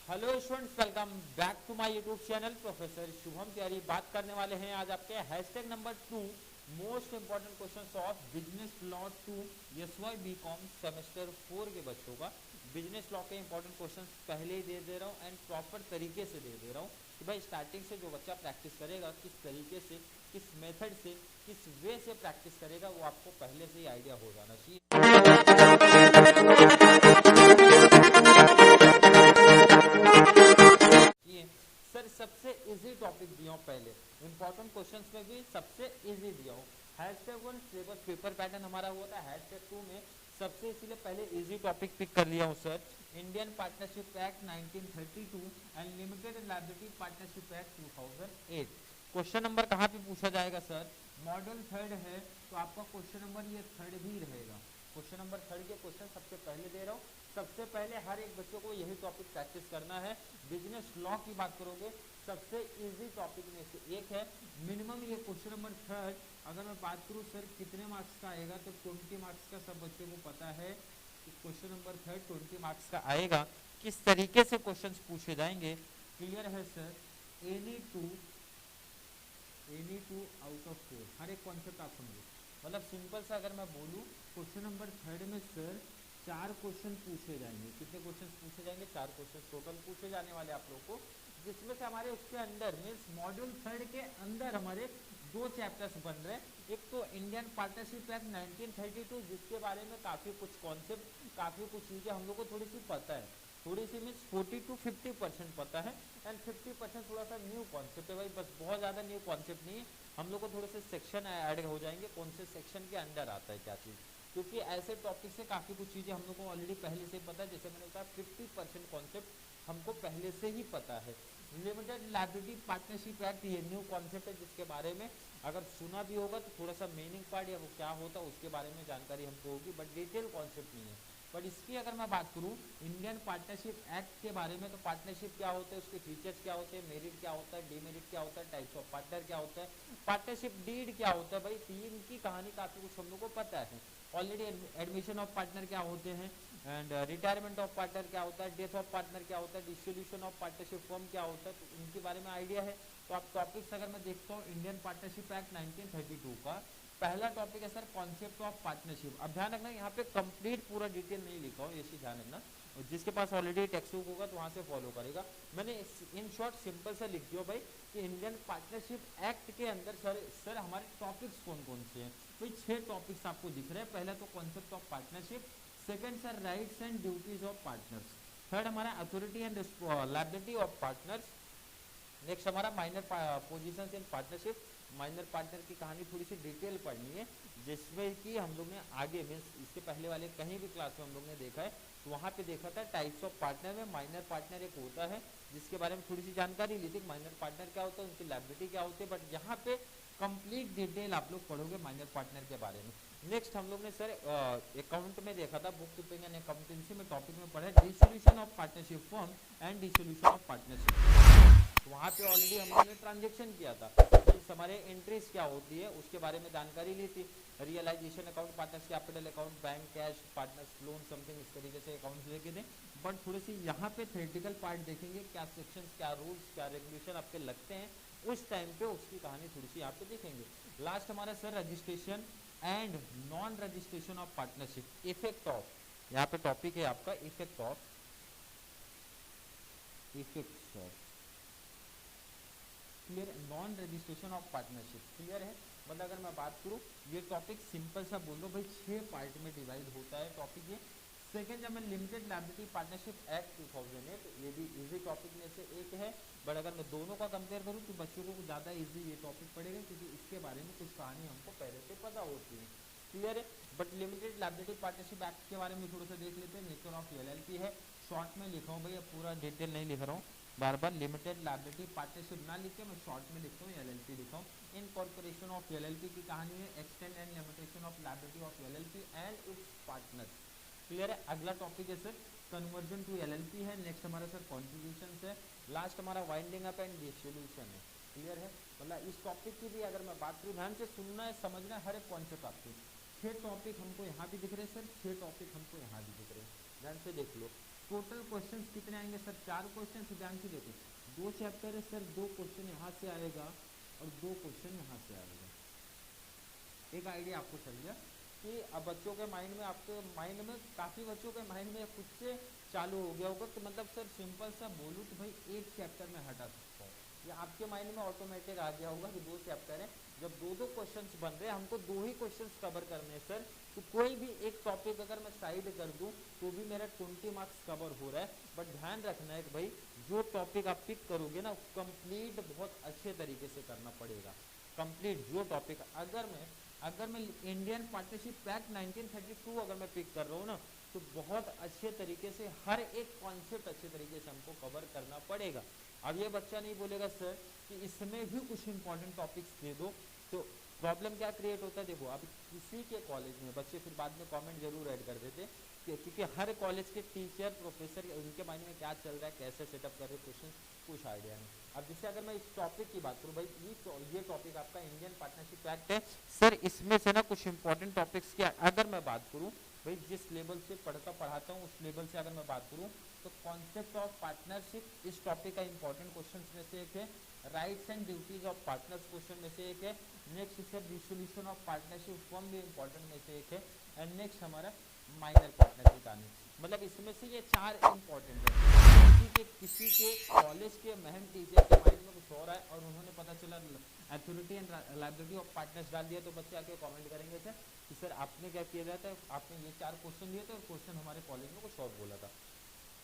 Hello students, welcome back to my YouTube channel professor Shubham Tiwari. बात करने वाले हैं आज आपके hashtag number 2 most important questions of business law 2 SY BCom semester 4 के बच्चों का। बिजनेस लॉ के इंपॉर्टेंट क्वेश्चंस पहले ही दे रहा हूँ एंड प्रॉपर तरीके से दे रहा हूँ कि भाई स्टार्टिंग से जो बच्चा प्रैक्टिस करेगा किस तरीके से, किस मेथड से, किस वे से प्रैक्टिस करेगा वो आपको पहले से ही आइडिया हो जाना चाहिए। सर सबसे इजी टॉपिक दिया हूँ, पहले इंपॉर्टेंट क्वेश्चंस में भी सबसे इजी दिया हूँ। हैशटैग 1 सिलेबस पेपर पैटर्न हमारा हुआ था, हैशटैग 2 में सबसे इसीलिए पहले इजी टॉपिक पिक कर लिया हूँ sir. Indian partnership act 1932 and limited liability partnership act 2008। Question number कहाँ पे पूछा जाएगा सर? मॉडल थर्ड है तो आपका क्वेश्चन नंबर ये थर्ड भी रहेगा। क्वेश्चन नंबर थर्ड के क्वेश्चन सबसे पहले दे रहा हूँ। सबसे पहले हर एक बच्चों को यही टॉपिक प्रैक्टिस करना है। बिजनेस लॉ की बात करोगे सबसे इजी टॉपिक में से एक है। मिनिमम ये क्वेश्चन नंबर थर्ड अगर मैं बात करूँ सर कितने मार्क्स का आएगा तो 20 मार्क्स का सब बच्चों को पता है कि क्वेश्चन नंबर थर्ड 20 मार्क्स का आएगा। किस तरीके से क्वेश्चंस पूछे जाएंगे क्लियर है sir? Any two out of 4 हर एक कॉन्सेप्ट आप समझो। मतलब सिंपल सा अगर मैं बोलूँ क्वेश्चन नंबर थर्ड में सर 4 क्वेश्चन पूछे जाएंगे। कितने क्वेश्चन पूछे जाएंगे? 4 क्वेश्चन टोटल पूछे जाने वाले आप लोगों को, जिसमें से हमारे उसके अंदर मीन्स मॉड्यूल थर्ड के अंदर हमारे 2 चैप्टर्स बन रहे हैं। एक तो इंडियन पार्टनरशिप एक्ट 1932 जिसके बारे में काफ़ी कुछ कॉन्सेप्ट, काफ़ी कुछ चीज़ें हम लोग को थोड़ी सी पता है, थोड़ी सी मीन्स 40 to 50% पता है एंड 50% थोड़ा सा न्यू कॉन्सेप्ट है भाई, बस बहुत ज़्यादा न्यू कॉन्सेप्ट नहीं है। हम लोग को थोड़े से सेक्शन ऐड हो जाएंगे, कौन से सेक्शन के अंदर आता है क्या चीज़, क्योंकि ऐसे टॉपिक से काफ़ी कुछ चीज़ें हम लोग को ऑलरेडी पहले से पता है। जैसे मैंने कहा 50% कॉन्सेप्ट हमको पहले से ही पता है। लिमिटेड लायबिलिटी पार्टनरशिप एक्ट ये न्यू कॉन्सेप्ट है जिसके बारे में अगर सुना भी होगा तो थोड़ा सा मीनिंग पार्ट या वो क्या होता है उसके बारे में जानकारी हमको होगी, बट डिटेल कॉन्सेप्ट नहीं है। बट इसकी अगर मैं बात करूँ इंडियन पार्टनरशिप एक्ट के बारे में तो पार्टनरशिप क्या होता है, उसके फीचर्स क्या होते हैं, मेरिट क्या होता है, डीमेरिट क्या होता है, टाइप्स ऑफ पार्टनर क्या होता है, पार्टनरशिप डीड क्या होता है, भाई तीन की कहानी काफ़ी कुछ हम लोग को पता है ऑलरेडी। एडमिशन ऑफ पार्टनर क्या होते हैं एंड रिटायरमेंट ऑफ पार्टनर क्या होता है, डेथ ऑफ पार्टनर क्या होता है, डिसोल्यूशन ऑफ पार्टनरशिप फॉर्म क्या होता है, तो इनके बारे में आइडिया है। तो आप टॉपिक्स अगर मैं देखता हूँ इंडियन पार्टनरशिप एक्ट 1932 का पहला टॉपिक है सर कॉन्सेप्ट ऑफ पार्टनरशिप। अब ध्यान रखना यहाँ पे कंप्लीट पूरा डिटेल नहीं लिखा हूँ, ये चीज ध्यान रखना। और जिसके पास ऑलरेडी टेक्स्ट बुक होगा तो वहाँ से फॉलो करेगा। मैंने इन शॉर्ट सिंपल से लिख दिया भाई कि इंडियन पार्टनरशिप एक्ट के अंदर सर हमारे टॉपिक्स कौन कौन से हैं। भाई 6 टॉपिक्स आपको दिख रहे हैं। पहला तो concept of partnership, second sir rights and duties of partners, third हमारा authority and liability of partners, next हमारा minor positions in partnership, minor partner की कहानी थोड़ी सी डिटेल पढ़नी है जिसमें कि हम लोग ने आगे मीन्स इसके पहले वाले कहीं भी क्लास में हम लोग ने देखा है तो वहाँ पे देखा था टाइप्स ऑफ पार्टनर में माइनर पार्टनर एक होता है जिसके बारे में थोड़ी सी जानकारी ली थी। माइनर पार्टनर क्या होता है, उनकी लायबिलिटी क्या होती है, बट यहाँ पे कंप्लीट डिटेल आप लोग पढ़ोगे माइनर पार्टनर के बारे में। नेक्स्ट हम लोग ने सर अकाउंट में देखा था, बुक कीपिंग एंड अकाउंटेंसी में टॉपिक में पढ़ा dissolution of partnership form and dissolution of partnership. वहाँ पे ऑलरेडी हम लोगों ने ट्रांजेक्शन किया था, हमारे एंट्रीज क्या होती है उसके बारे में जानकारी ली थी। Realisation account, partners capital account, bank cash, partners loan, something इस तरीके से अकाउंट्स लेके थे। बट थोड़ी सी यहाँ पे थ्योरेटिकल पार्ट देखेंगे, क्या सेक्शंस, क्या रूल्स, क्या रेगुलेशन आपके लगते हैं उस टाइम पे उसकी कहानी थोड़ी सी यहाँ पे देखेंगे। लास्ट हमारा sir registration and non registration of partnership, effect of, यहाँ पे टॉपिक है आपका effect of, clear, non registration of partnership clear है। मतलब अगर मैं बात करूँ ये टॉपिक सिंपल सा बोल दो भाई 6 पार्ट में डिवाइड होता है टॉपिक ये। सेकेंड जब मैं लिमिटेड लायबिलिटी पार्टनरशिप एक्ट 2008, ये भी इजी टॉपिक में से एक है, बट अगर मैं दोनों का कंपेयर करूँ तो बच्चों को ज़्यादा इजी ये टॉपिक पड़ेगा क्योंकि इसके बारे में कुछ कहानी हमको पहले से पता होती है, क्लियर है। But limited liability partnership act के बारे में थोड़ा सा देख लेते हैं। नेचर ऑफ एलएलपी है, शॉर्ट में लिखा हूँ भैया, पूरा डिटेल नहीं लिख रहा हूँ बार बार। लिमिटेड लायबिलिटी पार्टनरशिप ना लिख के मैं शॉर्ट में लिखता हूँ एलएलपी लिखा हूँ। इनकॉर्पोरेशन ऑफ एलएलपी की कहानी है, extend and limitation of liability of LLP and it's partners, clear है। अगला टॉपिक है सर कन्वर्जन टू एलएलपी है। नेक्स्ट हमारा सर कॉन्ट्रीब्यूशन है। लास्ट हमारा वाइंडिंग अप एंड डिसोल्यूशन है, क्लियर है। मतलब इस टॉपिक की भी अगर मैं बात करूँ ध्यान से सुनना है, समझना है हर एक कॉन्सेप्ट आपको। 6 टॉपिक हमको यहाँ भी दिख रहे हैं सर, 6 टॉपिक हमको यहाँ भी दिख रहे हैं, ध्यान से देख लो। टोटल क्वेश्चंस कितने आएंगे सर? 4 क्वेश्चन। ध्यान से देखो, 2 चैप्टर है सर, 2 क्वेश्चन यहाँ से आएगा और 2 क्वेश्चन यहाँ से आएगा। एक आइडिया आपको चल गया कि अब बच्चों के माइंड में, आपके माइंड में, काफी बच्चों के माइंड में खुद से चालू हो गया होगा कि मतलब सर सिंपल सा बोलूँ तो भाई एक चैप्टर में हटा सकता हूँ, या आपके माइंड में ऑटोमेटिक आ गया होगा कि 2 चैप्टर है, जब 2 क्वेश्चंस बन रहे हैं, हमको 2 ही क्वेश्चंस कवर करने हैं सर, तो कोई भी एक टॉपिक अगर मैं साइड कर दूं तो भी मेरा 20 मार्क्स कवर हो रहा है। बट ध्यान रखना है कि भाई जो टॉपिक आप पिक करोगे ना, कंप्लीट बहुत अच्छे तरीके से करना पड़ेगा। कंप्लीट जो टॉपिक, अगर मैं इंडियन पार्टनरशिप एक्ट 1932 अगर मैं पिक कर रहा हूँ ना, तो बहुत अच्छे तरीके से हर एक कॉन्सेप्ट अच्छे तरीके से हमको कवर करना पड़ेगा। अब ये बच्चा नहीं बोलेगा सर कि इसमें भी कुछ इंपॉर्टेंट टॉपिक्स दे दो, तो प्रॉब्लम क्या क्रिएट होता है? देखो, अब किसी के कॉलेज में बच्चे फिर बाद में कमेंट जरूर ऐड कर देते, क्योंकि हर कॉलेज के टीचर, प्रोफेसर, उनके माइंड में क्या चल रहा है, कैसे सेटअप कर रहे क्वेश्चन, कुछ आइडिया नहीं। अब जैसे अगर मैं इस टॉपिक की बात करूँ, भाई ये टॉपिक आपका इंडियन पार्टनरशिप एक्ट है सर, इसमें से ना कुछ इंपॉर्टेंट टॉपिक्स की अगर मैं बात करूँ, भाई जिस लेवल से पढ़ाता हूँ उस लेवल से अगर मैं बात करूँ, तो कॉन्सेप्ट ऑफ पार्टनरशिप इस टॉपिक का इंपॉर्टेंट क्वेश्चन में से एक है। Rights and duties of partners question में से एक है। नेक्स्ट है रिसोल्यूशन ऑफ पार्टनरशिप फॉर्म भी इंपॉर्टेंट में से एक है। एंड नेक्स्ट हमारा माइनर पार्टनरशिप आने, मतलब इसमें से ये 4 इंपॉर्टेंट है। किसी के कॉलेज के महम टीचर के माइंड में कुछ और है और उन्होंने पता चला authority and liability of partners डाल दिया, तो बच्चे आके कमेंट करेंगे सर कि सर आपने क्या किया था, आपने ये 4 क्वेश्चन दिए थे और क्वेश्चन हमारे कॉलेज में कुछ और बोला था।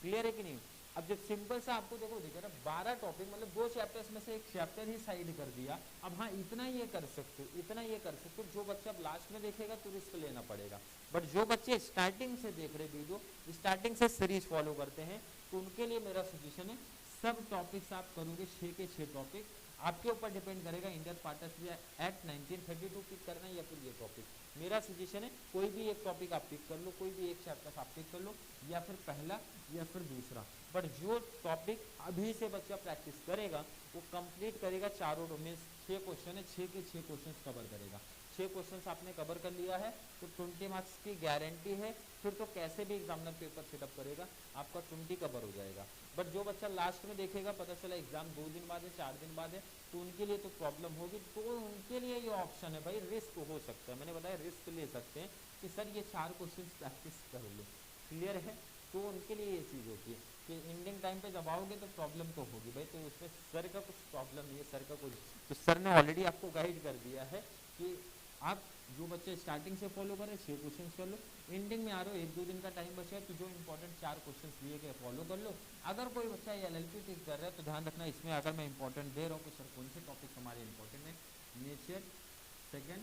क्लियर है कि नहीं? अब जब सिंपल सा आपको देखो दिख रहा है 12 टॉपिक, मतलब 2 चैप्टर्स में से एक चैप्टर ही साइड कर दिया। अब हाँ, इतना ये कर सकते हो, जो बच्चा लास्ट में देखेगा तो रिस्क लेना पड़ेगा। बट जो बच्चे स्टार्टिंग से देख रहे वीडियो, स्टार्टिंग से सीरीज फॉलो करते हैं, तो उनके लिए मेरा सजेशन है, सब टॉपिक्स आप करोगे 6 के 6 टॉपिक, आपके ऊपर डिपेंड करेगा इंडियन पार्टनरशिप एक्ट 1932 पिक करना है या फिर ये टॉपिक। मेरा सजेशन है कोई भी एक टॉपिक आप पिक कर लो, कोई भी एक चैप्टर आप पिक कर लो, या फिर पहला या फिर दूसरा। बट जो टॉपिक अभी से बच्चा प्रैक्टिस करेगा वो कंप्लीट करेगा, चारों में 6 क्वेश्चन है, 6 के 6 क्वेश्चन कवर करेगा। 6 क्वेश्चन आपने कवर कर लिया है तो 20 मार्क्स की गारंटी है। फिर तो कैसे भी एग्जामिनर पेपर सेटअप करेगा आपका 20 कवर हो जाएगा। बट जो बच्चा लास्ट में देखेगा, पता चला एग्जाम 2 दिन बाद है, 4 दिन बाद है, तो उनके लिए तो प्रॉब्लम होगी। तो उनके लिए ये ऑप्शन है भाई, रिस्क हो सकता है, मैंने बताया रिस्क ले सकते हैं कि सर ये 4 क्वेश्चन प्रैक्टिस कर लो। क्लियर है? तो उनके लिए ये चीज़ होती है कि इंडिंग टाइम पे जब आओगे तो प्रॉब्लम तो होगी भाई, तो उसमें सर का कुछ प्रॉब्लम नहीं है, सर का कुछ, तो सर ने ऑलरेडी आपको गाइड कर दिया है कि आप जो बच्चे स्टार्टिंग से फॉलो करें 6 क्वेश्चन कर लो, एंडिंग में आ रहे हो 1-2 दिन का टाइम बचा है तो जो इंपॉर्टेंट 4 क्वेश्चन लिए गए फॉलो कर लो। अगर कोई बच्चा LLP टिक कर रहा है तो ध्यान रखना, इसमें अगर मैं इंपॉर्टेंट दे रहा हूँ कि सर कौन से टॉपिक हमारे इंपॉर्टेंट है, नेचर सेकेंड,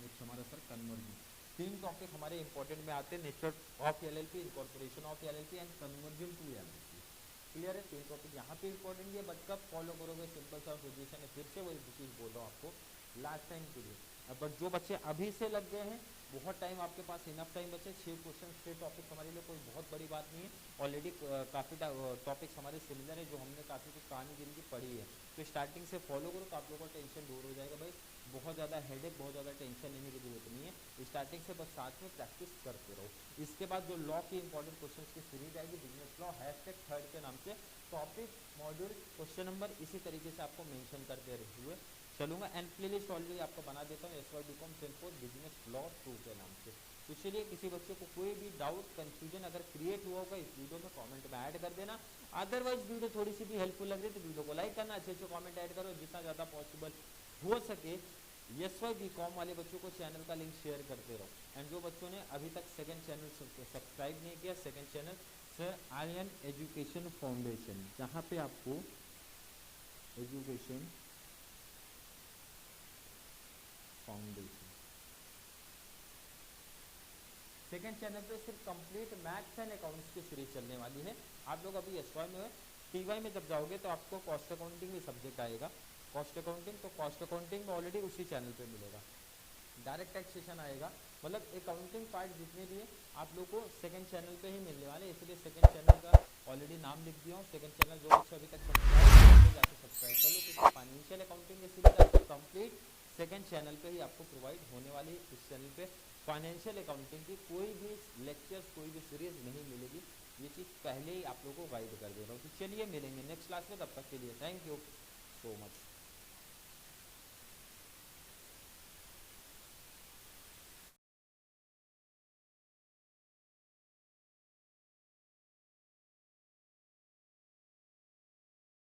नेक्स्ट हमारा सर कन्वर्जन, 3 टॉपिक हमारे इंपॉर्टेंट में आते हैं, nature of LLP, incorporation of LLP and conversion to LLP। Clear है? 3 टॉपिक यहाँ पे इंपॉर्टेंट है, बट कब फॉलो करोगे, सिंपल सा सजेशन है, फिर से वही चीज़ बोल रहा हूँ आपको लास्ट टाइम के लिए। बट जो बच्चे अभी से लग गए हैं, बहुत टाइम आपके पास इनफ टाइम बचे, 6 क्वेश्चन 6 टॉपिक हमारे लिए कोई बहुत बड़ी बात नहीं है। ऑलरेडी काफ़ी टॉपिक्स हमारे सिमिलर है, जो हमने काफ़ी कुछ कहानी जिनकी पढ़ी है, तो स्टार्टिंग से फॉलो करो तो आप लोगों का टेंशन दूर हो जाएगा भाई। बहुत ज़्यादा हेडेक, बहुत ज़्यादा टेंशन लेने की जरूरत नहीं है, स्टार्टिंग से बस साथ में प्रैक्टिस करते रहो। इसके बाद जो लॉ की इंपॉर्टेंट क्वेश्चन की सीरीज आएगी, बिजनेस लॉ #3 के नाम से, टॉपिक मॉड्यूल क्वेश्चन नंबर इसी तरीके से आपको मेंशन करते हुए चलूंगा। एंड प्लेलिस्ट ऑलरेडी आपको बना देता हूँ SY.BCom सिंपल बिजनेस लॉ 2 के नाम से। तो इसलिए किसी बच्चे को कोई भी डाउट, कंफ्यूजन अगर क्रिएट हुआ होगा इस वीडियो में कमेंट में ऐड कर देना। अदरवाइज वीडियो थोड़ी सी भी हेल्पफुल लग रही है तो वीडियो को लाइक करना, अच्छे अच्छे कमेंट ऐड करो, जितना ज़्यादा पॉसिबल हो सके SY.BCom वाले बच्चों को चैनल का लिंक शेयर करते रहो। एंड जो बच्चों ने अभी तक सेकंड चैनल सब्सक्राइब नहीं किया, second channel sir Aryan education foundation, जहाँ पे आपको एजुकेशन फाउंडेशन सेकंड चैनल पे सिर्फ कंप्लीट मैथ्स एंड अकाउंट्स की सीरीज चलने वाली है। आप लोग अभी SY में, TY में जब जाओगे तो आपको कॉस्ट अकाउंटिंग भी सब्जेक्ट आएगा, कॉस्ट अकाउंटिंग, तो कॉस्ट अकाउंटिंग में ऑलरेडी उसी चैनल पे मिलेगा। डायरेक्ट टैक्सेशन आएगा, मतलब अकाउंटिंग पार्ट जितने भी है आप लोग को सेकंड चैनल पे ही मिलने वाले, इसलिए सेकंड चैनल का ऑलरेडी नाम लिख दिया हूँ। सेकंड चैनल जो बच्चे अभी तक जाके सब्सक्राइब कर लो, क्योंकि फाइनेंशियल अकाउंटिंग की सीरीज आपको कंप्लीट सेकंड चैनल पे ही आपको प्रोवाइड होने वाली है। इस चैनल पे फाइनेंशियल अकाउंटिंग की कोई भी लेक्चर्स, कोई भी सीरीज नहीं मिलेगी, ये चीज़ पहले ही आप लोगों को गाइड कर दे रहा हूँ। तो चलिए मिलेंगे नेक्स्ट क्लास में, तब तक के लिए थैंक यू सो मच।